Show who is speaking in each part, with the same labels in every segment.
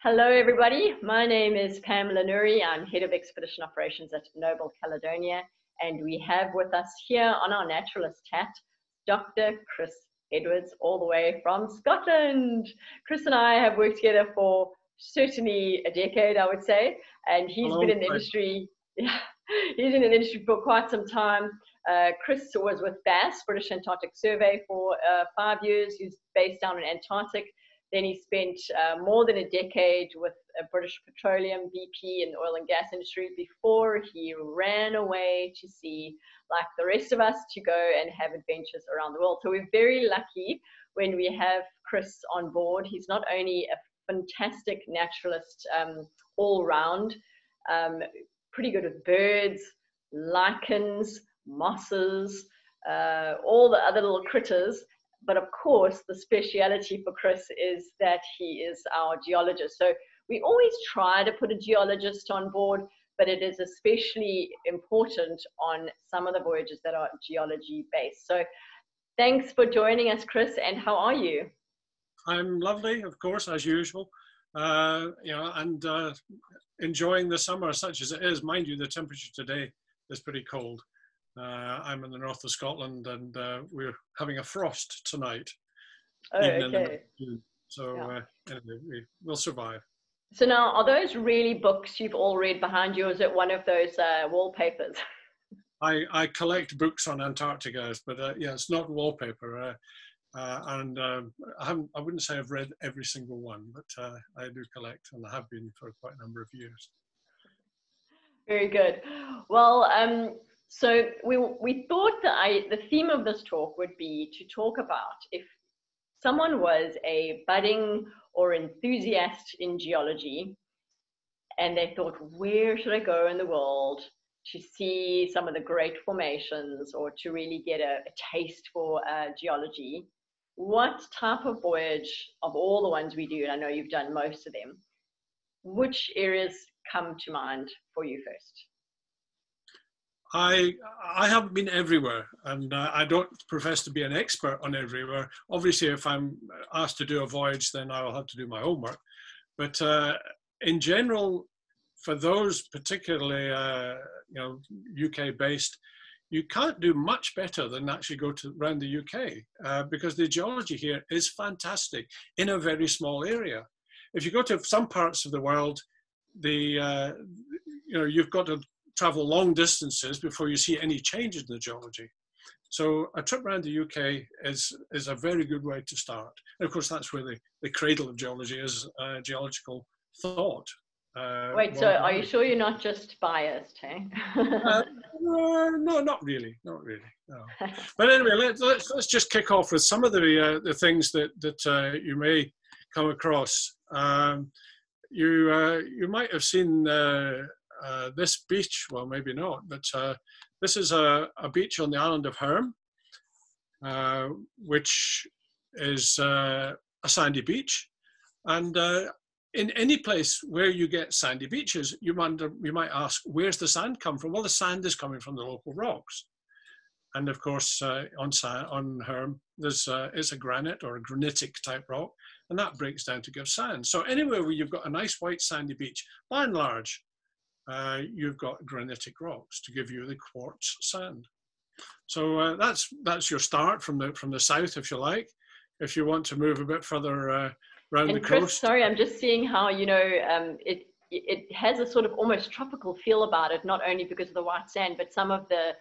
Speaker 1: Hello, everybody. My name is Pamela Nuri. I'm Head of Expedition Operations at Noble Caledonia, and we have with us here on our Naturalist Chat, Dr. Chris Edwards, all the way from Scotland. Chris and I have worked together for certainly a decade, I would say, and he's
Speaker 2: Hello.
Speaker 1: been in the industry. Yeah, he's in the industry for quite some time. Chris was with BAS, British Antarctic Survey, for 5 years. He's based down in Antarctic. Then he spent more than a decade with British Petroleum, BP, and the oil and gas industry before he ran away to sea, like the rest of us, to go and have adventures around the world. So we're very lucky when we have Chris on board. He's not only a fantastic naturalist all round, pretty good with birds, lichens, mosses, all the other little critters. But of course, the speciality for Chris is that he is our geologist. So we always try to put a geologist on board, but it is especially important on some of the voyages that are geology based. So thanks for joining us, Chris. And how are you?
Speaker 2: I'm lovely, of course, as usual. Enjoying the summer such as it is. Mind you, the temperature today is pretty cold. I'm in the north of Scotland, and we're having a frost tonight.
Speaker 1: Oh, okay.
Speaker 2: So anyway, we'll survive.
Speaker 1: So now, are those really books you've all read behind you, or is it one of those wallpapers?
Speaker 2: I collect books on Antarctica, but yeah, it's not wallpaper. I wouldn't say I've read every single one, but I do collect, and I have been for quite a number of years.
Speaker 1: Very good. Well, so we thought that the theme of this talk would be to talk about if someone was a budding or enthusiast in geology, and they thought, where should I go in the world to see some of the great formations or to really get a taste for geology? What type of voyage of all the ones we do, and I know you've done most of them, which areas come to mind for you first?
Speaker 2: I haven't been everywhere, and I don't profess to be an expert on everywhere. Obviously, if I'm asked to do a voyage, then I'll have to do my homework. But in general, for those particularly UK based, you can't do much better than actually go around the UK because the geology here is fantastic in a very small area. If you go to some parts of the world, you've got to travel long distances before you see any changes in the geology. So a trip around the UK is a very good way to start. And of course, that's where the cradle of geology is, geological thought.
Speaker 1: Wait, so are you sure you're not just biased, hey?
Speaker 2: No, not really, not really. No. But anyway, let's just kick off with some of the things that you may come across. You might have seen this beach. Well, maybe not, but this is a beach on the island of Herm, which is a sandy beach, and in any place where you get sandy beaches, you might ask, where's the sand come from? Well, the sand is coming from the local rocks. And of course, on Herm, it's a granite or a granitic type rock, and that breaks down to give sand. So anywhere where you've got a nice white sandy beach, by and large, you've got granitic rocks to give you the quartz sand. So that's your start from the south, if you like. If you want to move a bit further around the
Speaker 1: Chris,
Speaker 2: coast.
Speaker 1: Sorry, I'm just seeing how, it has a sort of almost tropical feel about it, not only because of the white sand, but some of the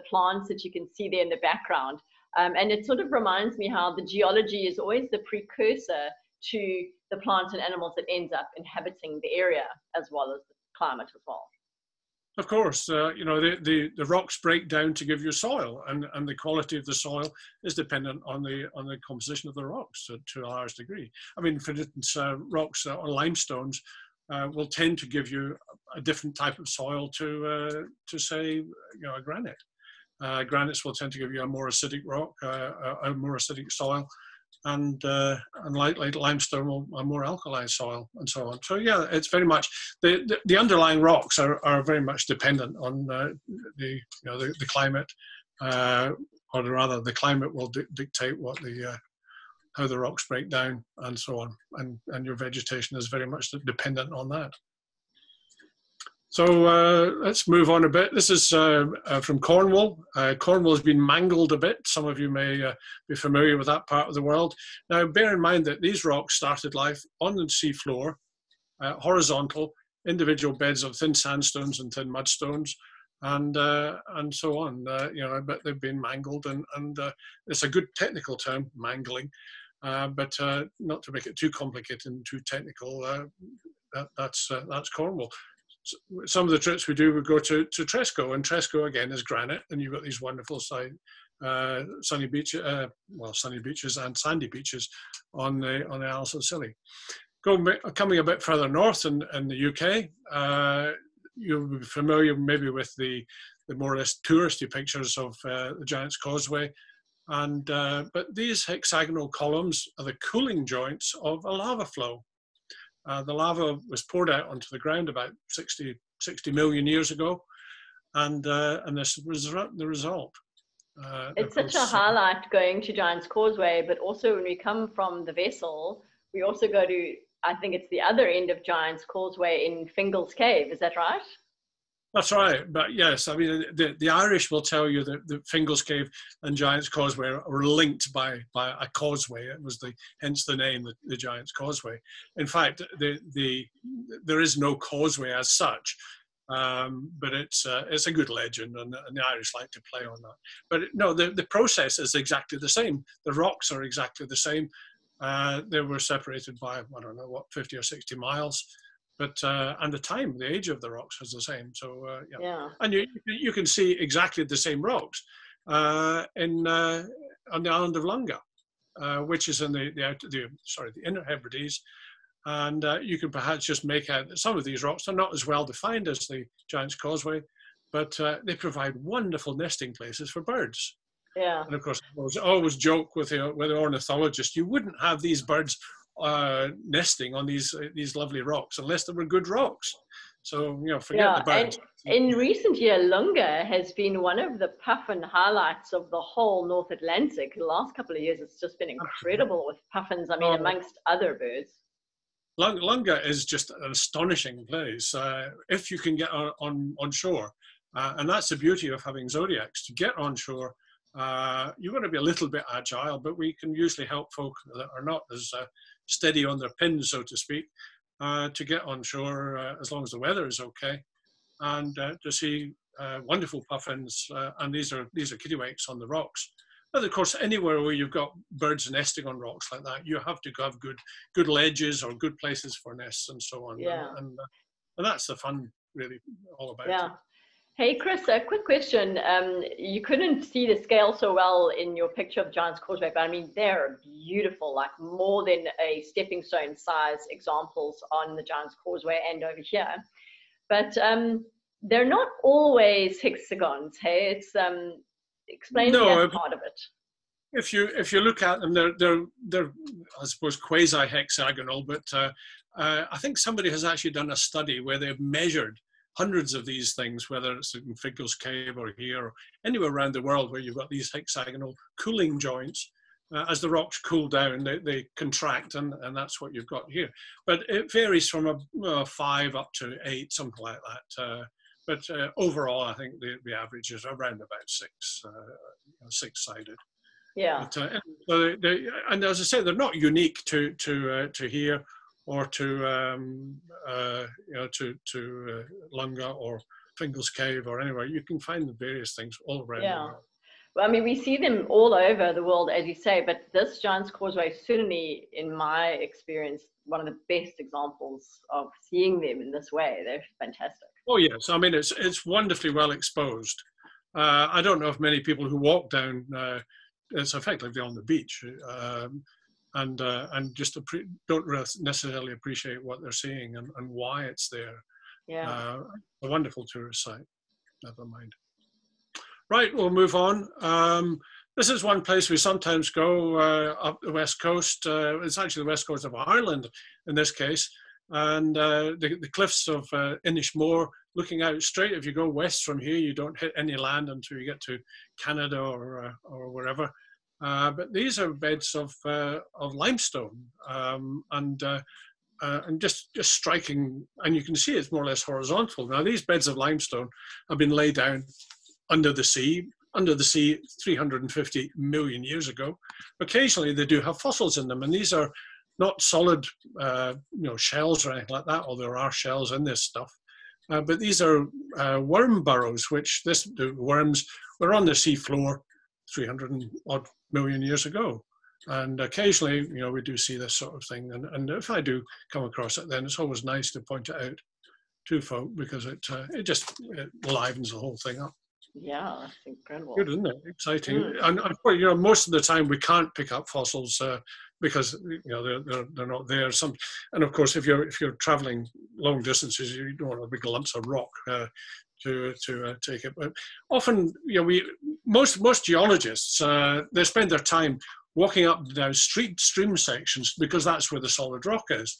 Speaker 1: plants that you can see there in the background. And it sort of reminds me how the geology is always the precursor to the plants and animals that ends up inhabiting the area, as well as the climate as well.
Speaker 2: Of course, the rocks break down to give you soil, and the quality of the soil is dependent on the composition of the rocks to a large degree. I mean, for instance, rocks or limestones will tend to give you a different type of soil to say, a granite. Granites will tend to give you a more acidic rock, a more acidic soil, and like limestone, a more alkaline soil, and so on. So yeah, it's very much the underlying rocks are very much dependent on the climate, or rather, the climate will dictate what how the rocks break down and so on. And your vegetation is very much dependent on that. So let's move on a bit. This is from Cornwall. Cornwall has been mangled a bit. Some of you may be familiar with that part of the world. Now, bear in mind that these rocks started life on the seafloor, horizontal, individual beds of thin sandstones and thin mudstones, and so on. But they've been mangled, and it's a good technical term, mangling, but not to make it too complicated and too technical. That's Cornwall. Some of the trips we do, we go to Tresco, and Tresco again is granite, and you've got these wonderful sunny beaches and sandy beaches on the Isles of Scilly. Coming a bit further north in the UK, you'll be familiar maybe with the more or less touristy pictures of the Giant's Causeway, but these hexagonal columns are the cooling joints of a lava flow. The lava was poured out onto the ground about 60 million years ago, and this was the result.
Speaker 1: It's such a highlight going to Giant's Causeway, but also when we come from the vessel, we also go to, I think it's the other end of Giant's Causeway in Fingal's Cave. Is that right?
Speaker 2: That's right, but yes, I mean, the Irish will tell you that the Fingal's Cave and Giant's Causeway were linked by a causeway. It was hence the name, the Giant's Causeway. In fact, there is no causeway as such, but it's a good legend, and the Irish like to play on that. But no, the process is exactly the same. The rocks are exactly the same. They were separated by, I don't know, what, 50 or 60 miles. But and the age of the rocks is the same. So yeah. And you can see exactly the same rocks on the island of Lunga, which is in the Inner Hebrides, and you can perhaps just make out that some of these rocks are not as well defined as the Giant's Causeway, but they provide wonderful nesting places for birds.
Speaker 1: Yeah.
Speaker 2: And of course, I always joke with the ornithologist, you wouldn't have these birds nesting on these lovely rocks unless they were good rocks. So forget the birds.
Speaker 1: And in recent years, Lunga has been one of the puffin highlights of the whole North Atlantic. The last couple of years, it's just been incredible with puffins. I mean, amongst other birds.
Speaker 2: Lunga is just an astonishing place if you can get on shore, and that's the beauty of having zodiacs. To get on shore, you've got to be a little bit agile, but we can usually help folk that are not as steady on their pins, so to speak, to get on shore as long as the weather is okay, and to see wonderful puffins. And these are kittiwakes on the rocks. But of course, anywhere where you've got birds nesting on rocks like that, you have to have good ledges or good places for nests and so on.
Speaker 1: Yeah.
Speaker 2: And that's the fun, really, all about
Speaker 1: Yeah.
Speaker 2: it.
Speaker 1: Hey, Chris, a quick question. You couldn't see the scale so well in your picture of Giant's Causeway, but I mean, they're beautiful, like more than a stepping stone size examples on the Giant's Causeway and over here. But they're not always hexagons, hey? It's explain that part of it.
Speaker 2: If you look at them, they're I suppose quasi-hexagonal, but I think somebody has actually done a study where they've measured hundreds of these things, whether it's in Fingal's Cave or here or anywhere around the world where you've got these hexagonal cooling joints. As the rocks cool down, they contract, and that's what you've got here. But it varies from 5 up to 8, something like that. But overall, I think the average is around about 6, 6-sided.
Speaker 1: Yeah.
Speaker 2: But, and as I say, they're not unique to here or to Lunga or Fingal's Cave or anywhere. You can find the various things all around the world.
Speaker 1: Well, I mean, we see them all over the world, as you say, but this Giant's Causeway is certainly, in my experience, one of the best examples of seeing them in this way. They're fantastic. Oh,
Speaker 2: yes. I mean, it's wonderfully well exposed. I don't know if many people who walk down, it's effectively on the beach, and just don't necessarily appreciate what they're seeing and why it's there.
Speaker 1: Yeah.
Speaker 2: A wonderful tourist site, never mind. Right, we'll move on. This is one place we sometimes go up the west coast. It's actually the west coast of Ireland in this case. And the cliffs of Inishmore, looking out straight, if you go west from here, you don't hit any land until you get to Canada or wherever. But these are beds of limestone, and just striking, and you can see it's more or less horizontal. Now, these beds of limestone have been laid down under the sea 350 million years ago. Occasionally, they do have fossils in them, and these are not solid, shells or anything like that, although there are shells in this stuff. But these are worm burrows, which the worms were on the sea floor 300 odd million years ago. And occasionally, we do see this sort of thing. And if I do come across it, then it's always nice to point it out to folk, because it livens the whole thing up.
Speaker 1: Yeah, that's incredible.
Speaker 2: Good, isn't it? Exciting. And most of the time we can't pick up fossils because they're not there. And of course, if you're traveling long distances, you don't want big lumps of rock to take it. But often, most geologists they spend their time walking up and down stream sections, because that's where the solid rock is,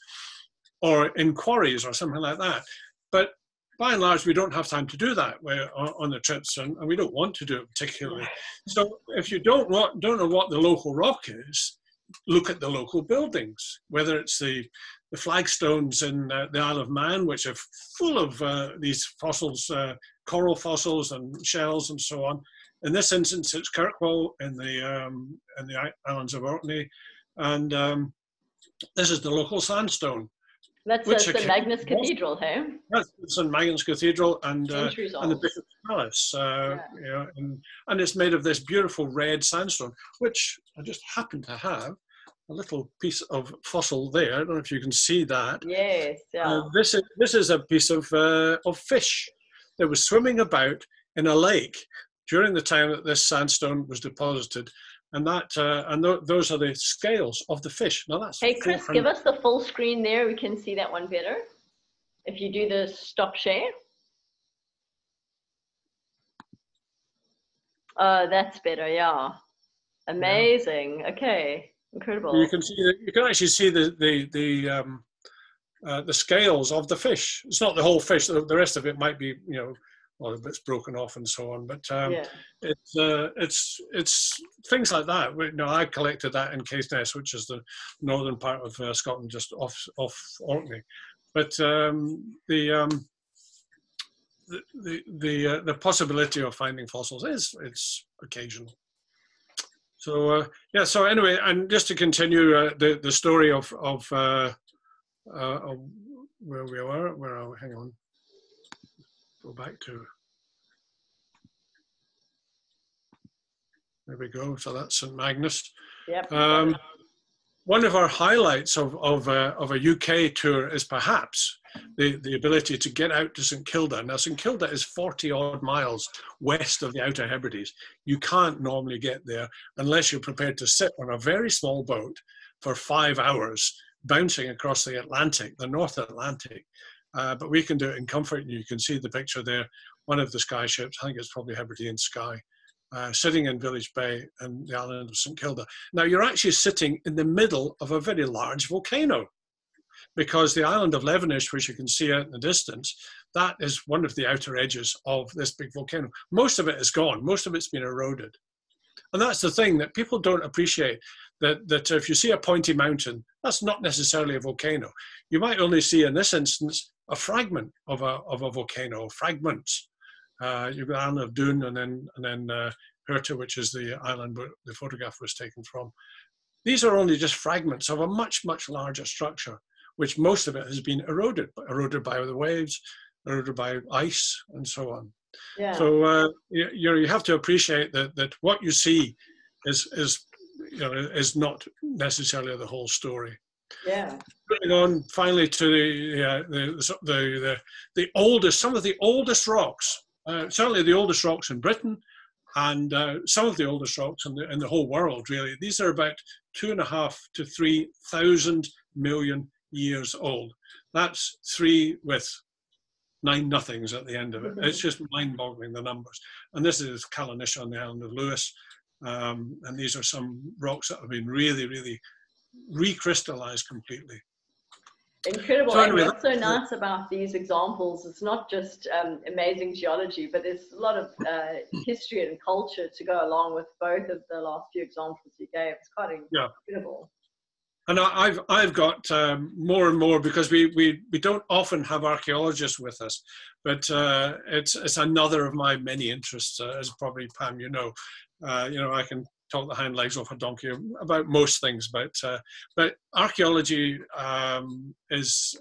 Speaker 2: or in quarries or something like that. But by and large, we don't have time to do that on the trips, and we don't want to do it particularly. So if you don't know what the local rock is, look at the local buildings, whether it's the flagstones in the Isle of Man, which are full of these fossils, coral fossils and shells and so on. In this instance, it's Kirkwall in the islands of Orkney, and this is the local sandstone.
Speaker 1: That's St. Magnus Cathedral, hey?
Speaker 2: That's St. Magnus Cathedral and the Bishop's Palace, and it's made of this beautiful red sandstone, which I just happen to have a little piece of fossil there. I don't know if you can see that.
Speaker 1: Yes, yeah.
Speaker 2: This is a piece of fish that was swimming about in a lake during the time that this sandstone was deposited. And those are the scales of the fish. Now that's.
Speaker 1: Hey, Chris, give us the full screen there. We can see that one better. If you do the stop share. That's better. Yeah. Amazing. Yeah. Okay. Incredible.
Speaker 2: You can actually see the scales of the fish. It's not the whole fish. The rest of it might be, well, it's broken off and so on, but it's things like that. I collected that in Caithness, which is the northern part of Scotland, just off Orkney. But the possibility of finding fossils is occasional. So So anyway, and just to continue the story of where we are. Hang on. Go back to, there we go. So that's St. Magnus.
Speaker 1: Yep.
Speaker 2: One of our highlights of a UK tour is perhaps the ability to get out to St. Kilda. Now, St. Kilda is 40 odd miles west of the Outer Hebrides. You can't normally get there unless you're prepared to sit on a very small boat for 5 hours, bouncing across the Atlantic, the North Atlantic. But we can do it in comfort, and you can see the picture there. One of the sky ships, I think it's probably Hebridean Sky, sitting in Village Bay and the island of St. Kilda. Now, you're actually sitting in the middle of a very large volcano, because the island of Levenish, which you can see out in the distance, that is one of the outer edges of this big volcano. Most of it is gone. Most of it's been eroded. And that's the thing that people don't appreciate, that if you see a pointy mountain, that's not necessarily a volcano. You might only see, in this instance, a fragment of a volcano, fragments. You've got the island of Doon, and then Herta, which is the island where the photograph was taken from. These are only just fragments of a much, much larger structure, which most of it has been eroded by the waves, eroded by ice, and so on.
Speaker 1: Yeah.
Speaker 2: So you have to appreciate that what you see is not necessarily the whole story.
Speaker 1: Yeah.
Speaker 2: Moving on finally to the oldest, some of the oldest rocks, certainly the oldest rocks in Britain, and some of the oldest rocks in the whole world, really. These are about 2.5 to 3,000 million years old. That's 3 with 9 nothings at the end of it. It's just mind-boggling, the numbers. And this is Caledonia on the island of Lewis. And these are some rocks that have been really, really recrystallized completely.
Speaker 1: Incredible.
Speaker 2: So
Speaker 1: And
Speaker 2: anyway,
Speaker 1: what's so nice about these examples, it's not just amazing geology, but there's a lot of history and culture to go along with both of the last few examples you gave. It's quite
Speaker 2: yeah.
Speaker 1: incredible.
Speaker 2: And I've got more and more, because we don't often have archaeologists with us, but it's another of my many interests, as probably Pam you know. I can talk the hind legs off a donkey about most things, but archaeology it's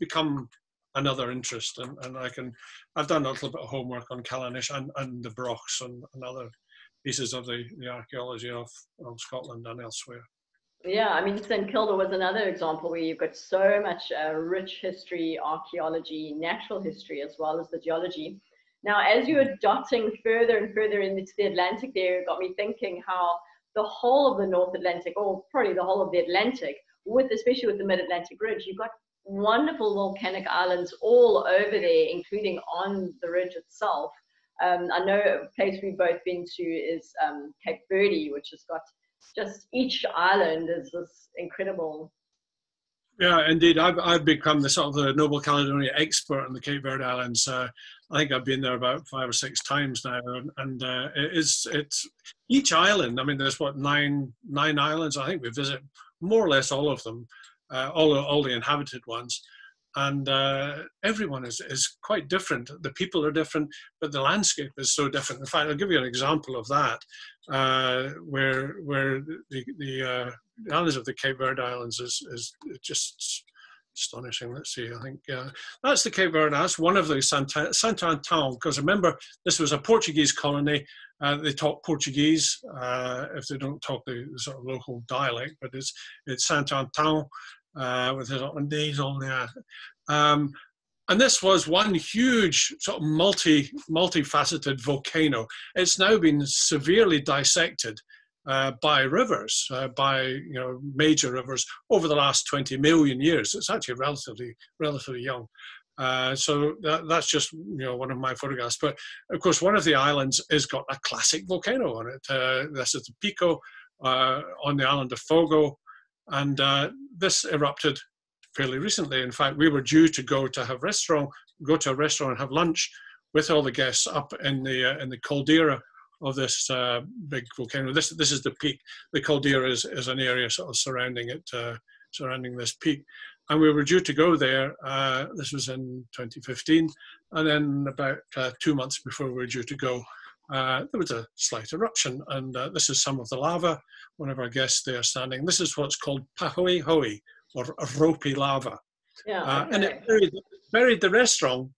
Speaker 2: become another interest, and I've done a little bit of homework on Caledonia and the Brochs and other pieces of the archaeology of Scotland and elsewhere.
Speaker 1: Yeah, I mean, St Kilda was another example where you've got so much rich history, archaeology, natural history, as well as the geology. Now, as you were dotting further and further into the Atlantic there, it got me thinking how the whole of the North Atlantic, or probably the whole of the Atlantic, especially with the Mid-Atlantic Ridge, you've got wonderful volcanic islands all over there, including on the ridge itself. I know a place we've both been to is Cape Verde, which has got just each island is this incredible.
Speaker 2: Yeah, indeed. I've become the sort of the Noble Caledonia expert in the Cape Verde Islands. I think I've been there about 5 or 6 times now, and it's each island. I mean, there's nine islands. I think we visit more or less all of them, all the inhabited ones, and everyone is quite different. The people are different, but the landscape is so different. In fact, I'll give you an example of that, where the islands of the Cape Verde Islands is just astonishing. Let's see, I think that's the Cape Verde. That's one of the Santo, because remember, this was a Portuguese colony. They talk Portuguese if they don't talk the sort of local dialect, but it's Santo Antão with his own days on there. And this was one huge sort of multifaceted volcano. It's now been severely dissected by rivers, by major rivers over the last 20 million years. It's actually relatively young. So that's just one of my photographs. But of course, one of the islands has got a classic volcano on it. This is the Pico on the island of Fogo, and this erupted fairly recently. In fact, we were due to go to a restaurant and have lunch with all the guests up in the caldera of this big volcano. This is the peak. The caldera is an area sort of surrounding it, surrounding this peak. And we were due to go there. This was in 2015, and then about 2 months before we were due to go, there was a slight eruption, and this is some of the lava. One of our guests there standing. This is what's called pahoe hoe, or ropey lava.
Speaker 1: Yeah, okay.
Speaker 2: And it buried the restaurant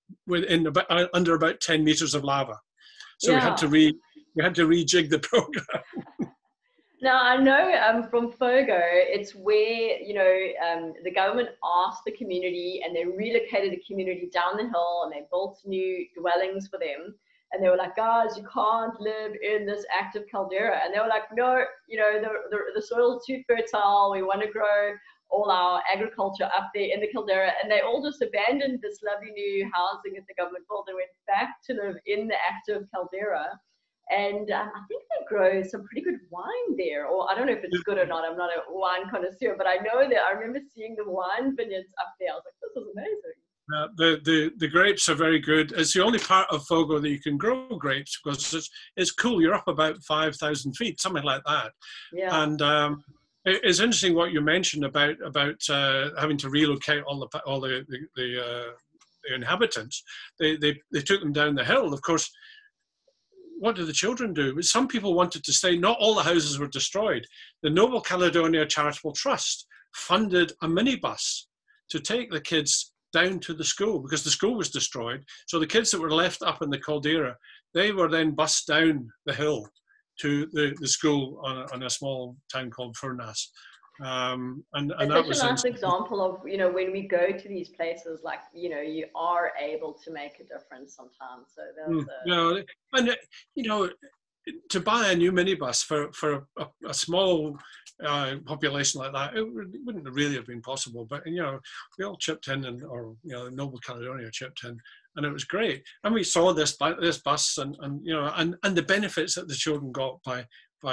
Speaker 2: under about 10 meters of lava. So we had to rejig the program.
Speaker 1: Now, I know from Fogo, it's where, the government asked the community, and they relocated the community down the hill, and they built new dwellings for them. And they were like, guys, you can't live in this active caldera. And they were like, no, the soil is too fertile. We want to grow all our agriculture up there in the caldera. And they all just abandoned this lovely new housing that the government built. They went back to live in the active caldera. And I think they grow some pretty good wine there. Or I don't know if it's good or not. I'm not a wine connoisseur, but I know that I remember seeing the wine vineyards up there. I was like, this is amazing.
Speaker 2: The grapes are very good. It's the only part of Fogo that you can grow grapes, because it's cool. You're up about 5,000 feet, something like that. Yeah. And it's interesting what you mentioned about having to relocate all the inhabitants. They took them down the hill. Of course, what did the children do? Some people wanted to stay. Not all the houses were destroyed. The Noble Caledonia Charitable Trust funded a minibus to take the kids down to the school, because the school was destroyed. So the kids that were left up in the caldera, they were then bussed down the hill to the school on a small town called Furnas. And
Speaker 1: it's
Speaker 2: that
Speaker 1: such
Speaker 2: was
Speaker 1: a nice example of, when we go to these places, like, you are able to make a difference sometimes. So
Speaker 2: to buy a new minibus for a small population like that, it wouldn't really have been possible. But we all chipped in, Noble Caledonia chipped in, and it was great. And we saw this bus, and the benefits that the children got by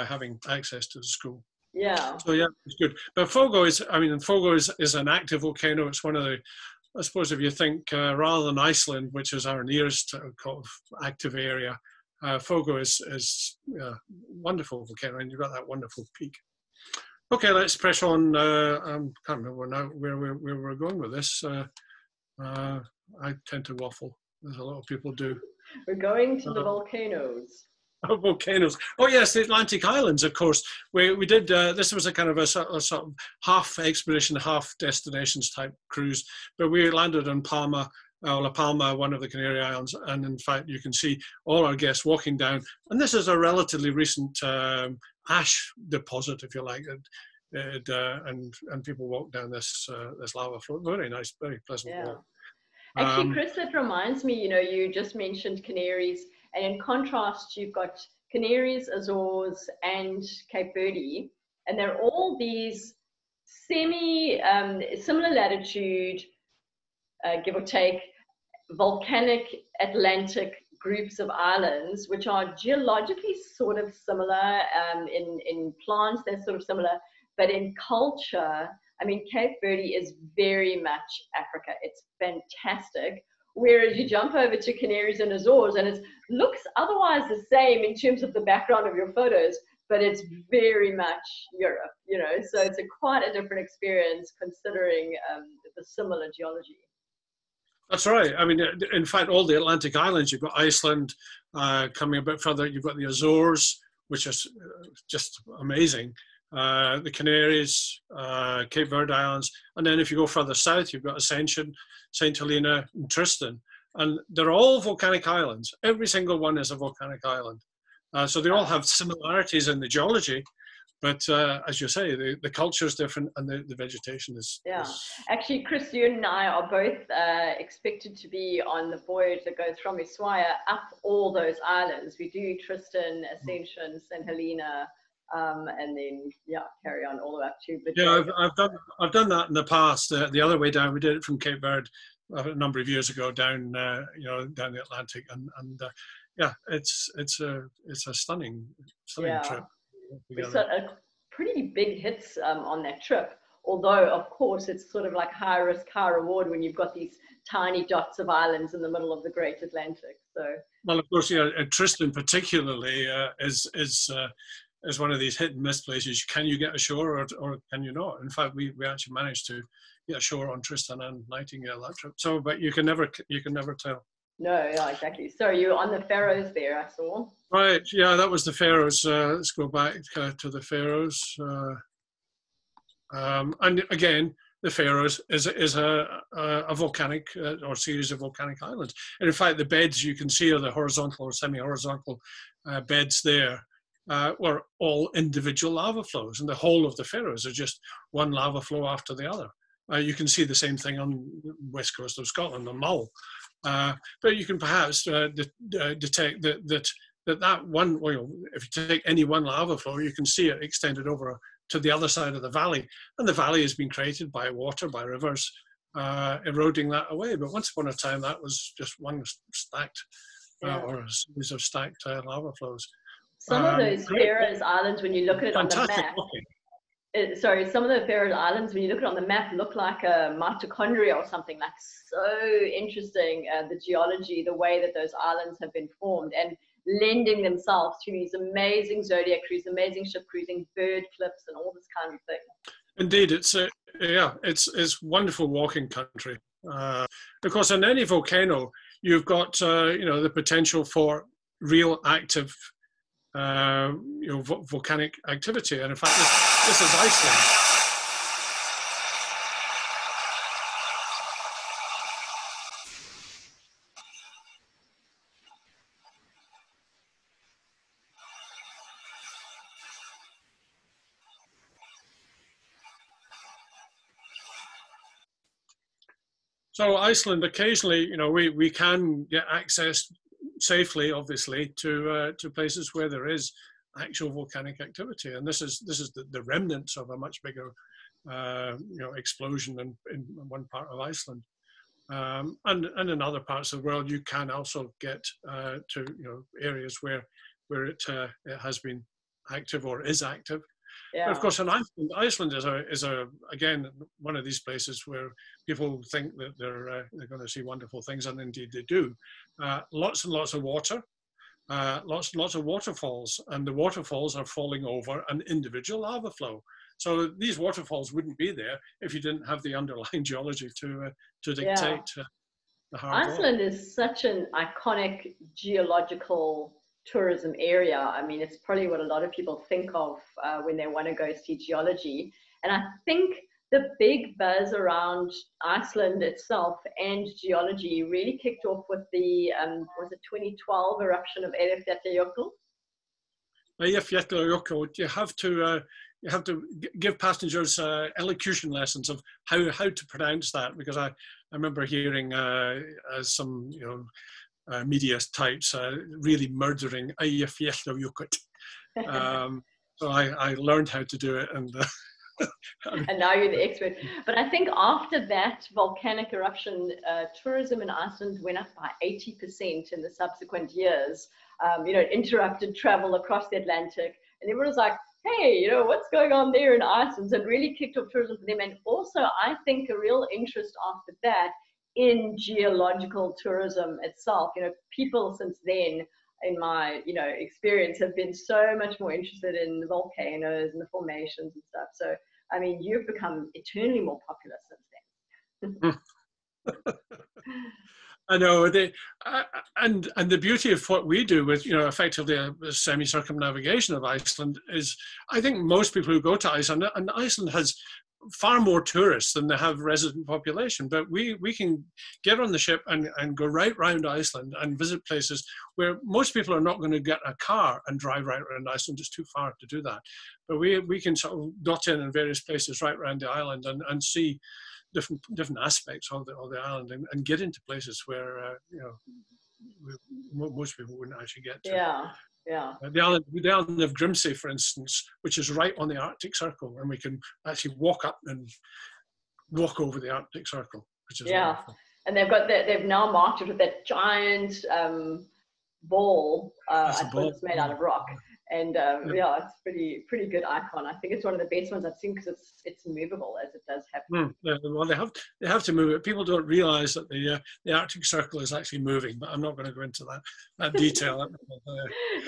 Speaker 2: having access to the school.
Speaker 1: Yeah.
Speaker 2: So yeah, it's good. But Fogo is, I mean, Fogo is an active volcano. It's one of the, I suppose if you think rather than Iceland, which is our nearest kind of active area, Fogo is a wonderful volcano, and you've got that wonderful peak. Okay, let's press on. I can't remember now where we're going with this. I tend to waffle, as a lot of people do.
Speaker 1: We're going to the volcanoes.
Speaker 2: Volcanoes. Oh yes, the Atlantic Islands, of course. We did, this was a kind of a sort of half expedition, half destinations type cruise, but we landed on Palma, La Palma, one of the Canary Islands, and in fact you can see all our guests walking down, and this is a relatively recent ash deposit, if you like, and people walk down this lava flow. Very nice, very pleasant walk.
Speaker 1: Actually, Chris, that reminds me, you know, you just mentioned Canaries, and in contrast, you've got Canaries, Azores, and Cape Verde, and they're all these similar latitude, give or take, volcanic Atlantic groups of islands, which are geologically sort of similar. In plants, they're sort of similar, but in culture, I mean, Cape Verde is very much Africa. It's fantastic. Whereas you jump over to Canaries and Azores, and it looks otherwise the same in terms of the background of your photos, but it's very much Europe, you know. So it's quite a different experience considering the similar geology.
Speaker 2: That's right. I mean, in fact, all the Atlantic islands, you've got Iceland coming a bit further, you've got the Azores, which is just amazing. The Canaries, Cape Verde Islands, and then if you go further south, you've got Ascension, St. Helena, and Tristan. And they're all volcanic islands. Every single one is a volcanic island. So they all have similarities in the geology, but as you say, the culture is different and the vegetation is...
Speaker 1: Yeah. Actually, Chris, you and I are both expected to be on the voyage that goes from Ushuaia up all those islands. We do Tristan, Ascension, St. Helena, and then carry on all the way up to.
Speaker 2: Yeah, I've done that in the past. The other way down, we did it from Cape Verde a number of years ago down down the Atlantic, and it's a stunning trip.
Speaker 1: We saw a pretty big hits on that trip. Although, of course, it's sort of like high risk, high reward when you've got these tiny dots of islands in the middle of the Great Atlantic. So,
Speaker 2: well, of course, Tristan particularly is one of these hit and miss places. Can you get ashore or can you not? In fact, we actually managed to get ashore on Tristan and Nightingale that trip. So, but you can never tell.
Speaker 1: No, yeah, exactly. So you're on the Faroes there, I saw.
Speaker 2: Right, yeah, that was the Faroes. Let's go back to the Faroes. And again, the Faroes is a volcanic or series of volcanic islands. And in fact, the beds you can see are the horizontal or semi-horizontal beds there. Were all individual lava flows, and the whole of the Faroes are just one lava flow after the other. You can see the same thing on the west coast of Scotland, on Mull. But you can perhaps detect that one, if you take any one lava flow, you can see it extended over to the other side of the valley. And the valley has been created by water, by rivers, eroding that away. But once upon a time, that was just one stacked or a series of stacked lava flows.
Speaker 1: Some of those Faroes Islands, when you look at it on the map, some of the Faroes Islands, when you look at it on the map, look like a mitochondria or something. Like, so interesting, the geology, the way that those islands have been formed and lending themselves to these amazing zodiac cruises, amazing ship cruising, bird flips, and all this kind of thing.
Speaker 2: Indeed, it's wonderful walking country. Because in any volcano, you've got the potential for real active volcanic activity, and in fact, this is Iceland. So Iceland, occasionally, we can get access safely, obviously, to places where there is actual volcanic activity, and this is the remnants of a much bigger explosion in one part of Iceland, and in other parts of the world you can also get to areas where it has been active or is active. But of
Speaker 1: Yeah.
Speaker 2: course, in Iceland is again one of these places where people think that they're going to see wonderful things, and indeed they do. Lots and lots of water, lots and lots of waterfalls, and the waterfalls are falling over an individual lava flow. So these waterfalls wouldn't be there if you didn't have the underlying geology to
Speaker 1: Yeah.
Speaker 2: dictate the hard rock.
Speaker 1: Iceland is such an iconic geological tourism area. I mean, it's probably what a lot of people think of when they want to go see geology. And I think the big buzz around Iceland itself and geology really kicked off with the, was it 2012 eruption of Eyjafjallajökull?
Speaker 2: Eyjafjallajökull, you have to give passengers elocution lessons of how to pronounce that, because I remember hearing some media types really murdering Eyjafjallajökull. So I learned how to do it, and
Speaker 1: and now you're the expert. But I think after that volcanic eruption, tourism in Iceland went up by 80% in the subsequent years. It interrupted travel across the Atlantic, and everyone was like, hey, what's going on there in Iceland? So it really kicked off tourism for them. And also, I think a real interest after that in geological tourism itself. People since then, in my experience, have been so much more interested in the volcanoes and the formations and stuff. So I mean, you've become eternally more popular since then.
Speaker 2: I know and the beauty of what we do with effectively a semi-circumnavigation of Iceland is, I think most people who go to Iceland, and Iceland has far more tourists than they have resident population, but we can get on the ship and go right round Iceland and visit places where most people are not going to get a car and drive right around Iceland. It's too far to do that, but we can sort of dot in various places right around the island and see different aspects of the island, and get into places where most people wouldn't actually get to.
Speaker 1: Yeah.
Speaker 2: The island of Grimsey, for instance, which is right on the Arctic Circle, and we can actually walk up and walk over the Arctic Circle, which is wonderful.
Speaker 1: And they've now marked it with that giant ball. I suppose it's made out of rock, and it's pretty good icon. I think it's one of the best ones I've seen because it's movable, as it does happen.
Speaker 2: Well, they have to move it. People don't realise that the Arctic Circle is actually moving, but I'm not going to go into that detail.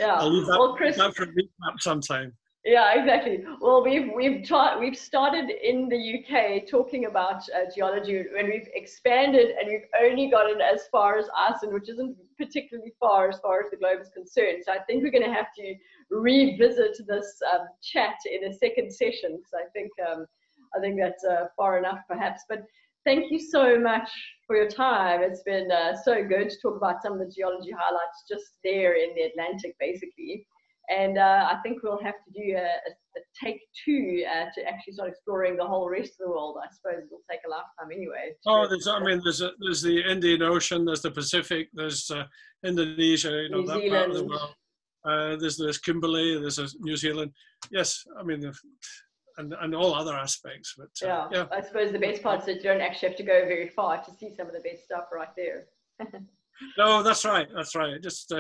Speaker 2: I'll leave that for a recap sometime.
Speaker 1: Yeah, exactly. Well, we've started in the UK talking about geology, and we've expanded, and we've only gotten as far as Iceland, which isn't particularly far as the globe is concerned. So I think we're going to have to revisit this chat in a second session. So I think that's far enough, perhaps. But thank you so much for your time. It's been so good to talk about some of the geology highlights just there in the Atlantic, basically. And I think we'll have to do a take two to actually start exploring the whole rest of the world. I suppose it'll take a lifetime anyway.
Speaker 2: There's the Indian Ocean, there's the Pacific, there's Indonesia,
Speaker 1: New
Speaker 2: that
Speaker 1: Zealand.
Speaker 2: part of the world. There's Kimberley, there's New Zealand. Yes, I mean, and all other aspects. But
Speaker 1: I suppose the best part is that you don't actually have to go very far to see some of the best stuff right there.
Speaker 2: No, that's right. Just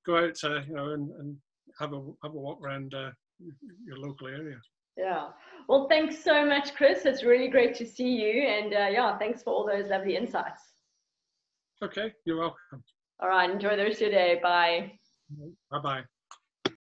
Speaker 2: go out, and have a walk around your local area.
Speaker 1: Yeah. Well, thanks so much, Chris. It's really great to see you. And thanks for all those lovely insights.
Speaker 2: Okay, you're welcome.
Speaker 1: All right. Enjoy the rest of your day. Bye.
Speaker 2: Bye-bye.